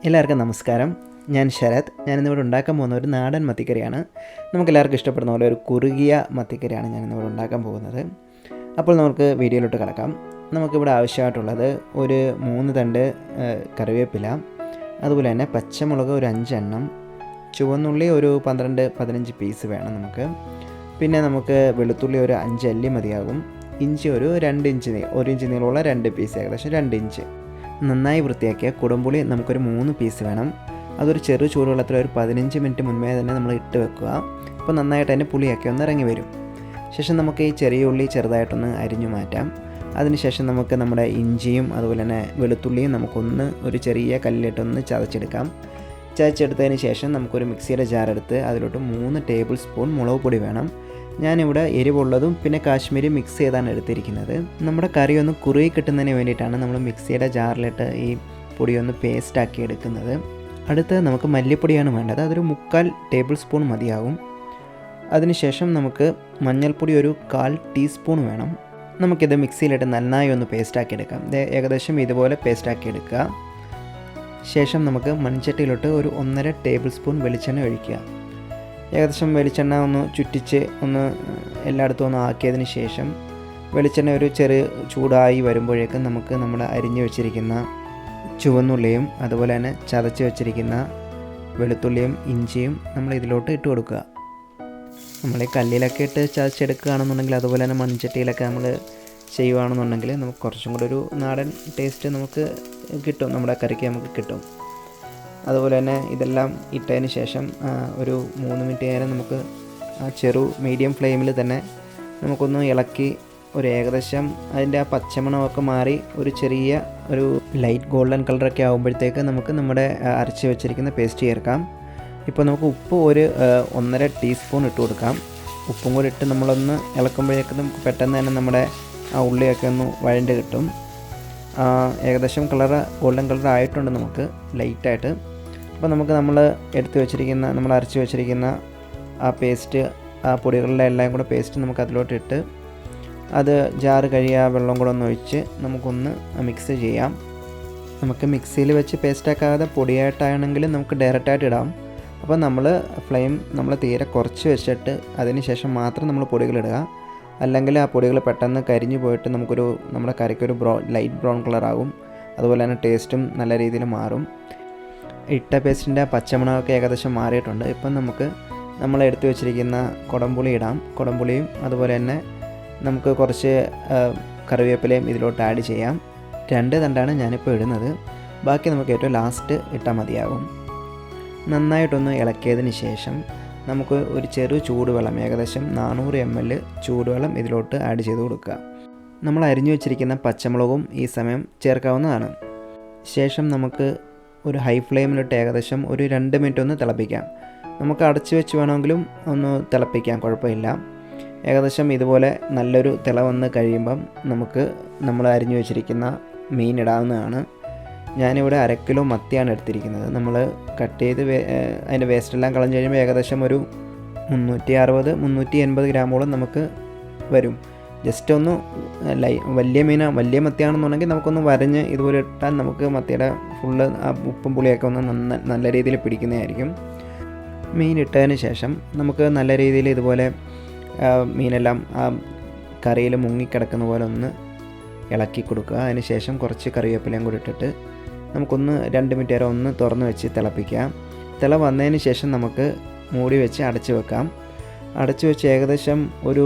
എല്ലാവർക്കും നമസ്കാരം. ഞാൻ ശരത്. ഞാനിന്നിവിടെ ഉണ്ടാക്കാൻ പോകുന്ന ഒരു നാടൻ മത്തിക്കറിയാണ്. നമുക്കെല്ലാവർക്കും ഇഷ്ടപ്പെടുന്ന പോലെ ഒരു കുറുകിയ മത്തിക്കറിയാണ് ഞാനിന്നിവിടെ ഉണ്ടാക്കാൻ പോകുന്നത്. അപ്പോൾ നമുക്ക് വീഡിയോയിലോട്ട് കിടക്കാം. നമുക്കിവിടെ ആവശ്യമായിട്ടുള്ളത് ഒരു 3 തണ്ട് കറിവേപ്പില, അതുപോലെ തന്നെ പച്ചമുളക് ഒരു 5 എണ്ണം, ചുവന്നുള്ളി ഒരു 12-15 പീസ് വേണം നമുക്ക്. പിന്നെ നമുക്ക് വെളുത്തുള്ളി ഒരു 5 അല്ലി മതിയാകും. ഇഞ്ചി ഒരു 2 ഇഞ്ച് 1 ഇഞ്ച് നീളമുള്ള 2 പീസ്, ഏകദേശം 2 ഇഞ്ച്. നന്നായി വൃത്തിയാക്കിയ കുടംപുളി നമുക്കൊരു 3 പീസ് വേണം. അതൊരു ചെറു ചൂടുവെള്ളത്തിൽ ഒരു 15 മിനിറ്റ് മുൻപേ തന്നെ നമ്മൾ ഇട്ട് വെക്കുക. അപ്പോൾ നന്നായിട്ട് തന്നെ പുളിയൊക്കെ ഒന്ന് ഇറങ്ങി വരും. ശേഷം നമുക്ക് ഈ ചെറിയ ഉള്ളി ചെറുതായിട്ടൊന്ന് അരിഞ്ഞു മാറ്റാം. അതിനുശേഷം നമുക്ക് നമ്മുടെ ഇഞ്ചിയും അതുപോലെ തന്നെ വെളുത്തുള്ളിയും നമുക്കൊന്ന് ഒരു ചെറിയ കല്ലിലിട്ടൊന്ന് ചതച്ചെടുക്കാം. ചതച്ചെടുത്തതിന് ശേഷം നമുക്കൊരു മിക്സിയുടെ ജാറെടുത്ത് അതിലോട്ട് 3 ടേബിൾ സ്പൂൺ മുളക് പൊടി വേണം. ഞാനിവിടെ എരിവുള്ളതും പിന്നെ കാശ്മീരി മിക്സ് ചെയ്താണ് എടുത്തിരിക്കുന്നത്. നമ്മുടെ കറി ഒന്ന് കുറുകി കിട്ടുന്നതിന് വേണ്ടിയിട്ടാണ് നമ്മൾ മിക്സിയുടെ ജാറിലിട്ട് ഈ പൊടിയൊന്ന് പേസ്റ്റാക്കി എടുക്കുന്നത്. അടുത്ത് നമുക്ക് മല്ലിപ്പൊടിയാണ് വേണ്ടത്. അതൊരു 3/4 ടേബിൾ സ്പൂൺ മതിയാകും. അതിനുശേഷം നമുക്ക് മഞ്ഞൾപ്പൊടി ഒരു 1/4 ടീസ്പൂൺ വേണം. നമുക്കിത് മിക്സിയിലിട്ട് നന്നായി ഒന്ന് പേസ്റ്റാക്കി എടുക്കാം. ഏകദേശം ഇതുപോലെ പേസ്റ്റാക്കി എടുക്കുക. ശേഷം നമുക്ക് മൺചട്ടിയിലോട്ട് ഒരു 1.5 ടേബിൾ സ്പൂൺ വെളിച്ചെണ്ണ ഒഴിക്കുക. ഏകദേശം വെളിച്ചെണ്ണ ഒന്ന് ചുറ്റിച്ച് ഒന്ന് എല്ലായിടത്തും ഒന്ന് ആക്കിയതിന് ശേഷം വെളിച്ചെണ്ണ ഒരു ചെറിയ ചൂടായി വരുമ്പോഴേക്കും നമുക്ക് നമ്മൾ അരിഞ്ഞു വെച്ചിരിക്കുന്ന ചുവന്നുള്ളിയും അതുപോലെ തന്നെ ചതച്ച് വെച്ചിരിക്കുന്ന വെളുത്തുള്ളിയും ഇഞ്ചിയും നമ്മൾ ഇതിലോട്ട് ഇട്ട് കൊടുക്കുക. നമ്മൾ ഈ കല്ലിലൊക്കെ ഇട്ട് ചതച്ചെടുക്കുകയാണെന്നുണ്ടെങ്കിൽ അതുപോലെ തന്നെ മൺചട്ടിയിലൊക്കെ നമ്മൾ ചെയ്യുകയാണെന്നുണ്ടെങ്കിൽ നമുക്ക് കുറച്ചും കൂടി ഒരു നാടൻ ടേസ്റ്റ് നമുക്ക് കിട്ടും, നമ്മുടെ കറിക്ക് നമുക്ക് കിട്ടും. അതുപോലെ തന്നെ ഇതെല്ലാം ഇട്ടതിന് ശേഷം ഒരു 3 മിനിറ്റ് നേരം നമുക്ക് മീഡിയം ഫ്ലെയിമിൽ തന്നെ നമുക്കൊന്ന് ഇളക്കി ഒരു ഏകദേശം അതിൻ്റെ ആ പച്ചമണമൊക്കെ മാറി ഒരു ലൈറ്റ് ഗോൾഡൻ കളറൊക്കെ ആകുമ്പോഴത്തേക്ക് നമുക്ക് നമ്മുടെ അരച്ച് വെച്ചിരിക്കുന്ന പേസ്റ്റ് ചേർക്കാം. ഇപ്പോൾ നമുക്ക് ഉപ്പ് ഒരു 1.5 ടീസ്പൂൺ ഇട്ട് കൊടുക്കാം. ഉപ്പും കൂടി ഇട്ട് നമ്മളൊന്ന് ഇളക്കുമ്പോഴേക്ക് നമുക്ക് പെട്ടെന്ന് തന്നെ നമ്മുടെ ആ ഉള്ളിയൊക്കെ ഒന്ന് വഴണ്ട് കിട്ടും. ഏകദേശം ഗോൾഡൻ കളർ ആയിട്ടുണ്ട് നമുക്ക് ലൈറ്റായിട്ട്. അപ്പോൾ നമുക്ക് നമ്മൾ അരച്ച് വെച്ചിരിക്കുന്ന ആ പേസ്റ്റ്, ആ പൊടികളുടെ എല്ലാം കൂടെ പേസ്റ്റ് നമുക്ക് അതിലോട്ടിട്ട് അത് ജാറ് കഴിയുക വെള്ളം കൂടെ ഒന്ന് ഒഴിച്ച് നമുക്കൊന്ന് മിക്സ് ചെയ്യാം. നമുക്ക് മിക്സിയിൽ വെച്ച് പേസ്റ്റാക്കാതെ പൊടിയായിട്ടാണെങ്കിൽ നമുക്ക് ഡയറക്റ്റായിട്ട് ഇടാം. അപ്പോൾ നമ്മൾ തീരെ കുറച്ച് വെച്ചിട്ട് അതിന് ശേഷം മാത്രം നമ്മൾ പൊടികളിടുക. അല്ലെങ്കിൽ ആ പൊടികൾ പെട്ടെന്ന് കരിഞ്ഞു പോയിട്ട് നമ്മുടെ കറിക്കൊരു ലൈറ്റ് ബ്രൗൺ കളറാകും. അതുപോലെ തന്നെ ടേസ്റ്റും നല്ല രീതിയിൽ മാറും. ഇട്ട പേസ്റ്റിൻ്റെ പച്ചമണമൊക്കെ ഏകദേശം മാറിയിട്ടുണ്ട്. ഇപ്പം നമ്മൾ എടുത്തു വെച്ചിരിക്കുന്ന കുടംപുളി ഇടാം. കുടംപുളിയും അതുപോലെ തന്നെ നമുക്ക് കുറച്ച് കറിവേപ്പിലയും ഇതിലോട്ട് ആഡ് ചെയ്യാം. 2 തണ്ടാണ് ഞാനിപ്പോൾ ഇടുന്നത്. ബാക്കി നമുക്ക് ഏറ്റവും ലാസ്റ്റ് ഇട്ടാൽ മതിയാകും. നന്നായിട്ടൊന്ന് ഇളക്കിയതിന് ശേഷം നമുക്ക് ഒരു ചെറു ചൂടുവെള്ളം, ഏകദേശം 400 ml ചൂടുവെള്ളം ഇതിലോട്ട് ആഡ് ചെയ്ത് കൊടുക്കുക. നമ്മൾ അരിഞ്ഞു വെച്ചിരിക്കുന്ന പച്ചമുളകും ഈ സമയം ചേർക്കാവുന്നതാണ്. ശേഷം നമുക്ക് ഒരു ഹൈ ഫ്ലെയിമിലിട്ട് ഏകദേശം ഒരു 2 മിനിറ്റ് ഒന്ന് തിളപ്പിക്കാം. നമുക്ക് അടച്ചു വെച്ച് വേണമെങ്കിലും ഒന്ന് തിളപ്പിക്കാം, കുഴപ്പമില്ല. ഏകദേശം ഇതുപോലെ നല്ലൊരു തിള വന്ന് കഴിയുമ്പം നമ്മൾ അരിഞ്ഞു വെച്ചിരിക്കുന്ന മീൻ ഇടാവുന്നതാണ്. ഞാനിവിടെ 1 കിലോ മത്തിയാണ് എടുത്തിരിക്കുന്നത്. നമ്മൾ കട്ട് ചെയ്ത് അതിൻ്റെ വേസ്റ്റെല്ലാം കളഞ്ഞ് കഴിയുമ്പോൾ ഏകദേശം ഒരു 360-380 ഗ്രാമോളം നമുക്ക് വരും. ജസ്റ്റ് ഒന്ന് വലിയ മത്തിയാണെന്നുണ്ടെങ്കിൽ നമുക്കൊന്ന് വരഞ്ഞ് ഇതുപോലെ ഇട്ടാൽ നമുക്ക് മത്തിയുടെ ഫുള്ള് ആ ഉപ്പും പുളിയൊക്കെ ഒന്ന് നല്ല രീതിയിൽ പിടിക്കുന്നതായിരിക്കും. മീൻ ഇട്ടതിന് ശേഷം നമുക്ക് നല്ല രീതിയിൽ ഇതുപോലെ മീനെല്ലാം ആ കറിയിൽ മുങ്ങിക്കിടക്കുന്ന പോലെ ഒന്ന് ഇളക്കി കൊടുക്കുക. അതിന് ശേഷം കുറച്ച് കറിവേപ്പിലയും കൂടി ഇട്ടിട്ട് നമുക്കൊന്ന് 2 മിനിറ്റ് നേരം ഒന്ന് തുറന്ന് വെച്ച് തിളപ്പിക്കാം. തിള വന്നതിന് ശേഷം നമുക്ക് മൂടി വെച്ച് അടച്ച് വെക്കാം. അടച്ച് വെച്ച് ഏകദേശം ഒരു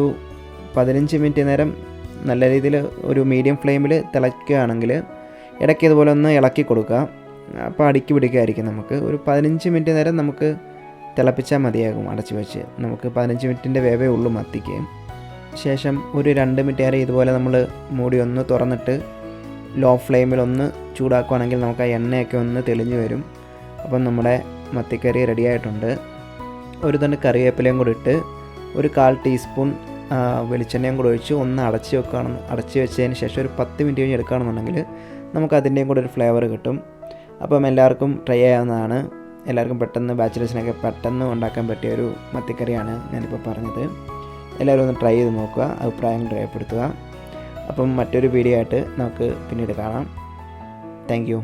15 മിനിറ്റ് നേരം നല്ല രീതിയിൽ ഒരു മീഡിയം ഫ്ലെയിമിൽ തിളയ്ക്കുകയാണെങ്കിൽ ഇടയ്ക്ക് ഇതുപോലെ ഒന്ന് ഇളക്കി കൊടുക്കുക. അപ്പോൾ അടുക്കി പിടിക്കുകയായിരിക്കും. നമുക്ക് ഒരു 15 മിനിറ്റ് നേരം നമുക്ക് തിളപ്പിച്ചാൽ മതിയാകും അടച്ച് വെച്ച്. നമുക്ക് 15 മിനിറ്റിൻ്റെ വേവേ ഉള്ളൂ മത്തിക്ക്. ശേഷം ഒരു 2 മിനിറ്റ് നേരം ഇതുപോലെ നമ്മൾ മൂടി ഒന്ന് തുറന്നിട്ട് ലോ ഫ്ലെയിമിൽ ഒന്ന് ചൂടാക്കുകയാണെങ്കിൽ നമുക്ക് ആ എണ്ണയൊക്കെ ഒന്ന് തെളിഞ്ഞ് വരും. അപ്പം നമ്മുടെ മത്തിക്കറി റെഡിയായിട്ടുണ്ട്. ഒരു തണ്ട് കറിവേപ്പിലയും കൂടി ഇട്ട് ഒരു 1/4 ടീസ്പൂൺ വെളിച്ചെണ്ണയും കൂടി ഒഴിച്ച് ഒന്ന് അടച്ച് വെച്ചതിന് ശേഷം ഒരു 10 മിനിറ്റ് കഴിഞ്ഞ് എടുക്കുകയാണെന്നുണ്ടെങ്കിൽ നമുക്ക് അതിൻ്റെയും കൂടെ ഒരു ഫ്ലേവർ കിട്ടും. അപ്പം എല്ലാവർക്കും ട്രൈ ചെയ്യാവുന്നതാണ്. എല്ലാവർക്കും ബാച്ചിലേഴ്സിനൊക്കെ പെട്ടെന്ന് ഉണ്ടാക്കാൻ പറ്റിയ ഒരു മത്തിക്കറിയാണ് ഞാനിപ്പോൾ പറഞ്ഞത്. എല്ലാവരും ഒന്ന് ട്രൈ ചെയ്ത് നോക്കുക, അഭിപ്രായങ്ങൾ രേഖപ്പെടുത്തുക. അപ്പം മറ്റൊരു വീഡിയോ ആയിട്ട് നമുക്ക് പിന്നീട് കാണാം. Thank you.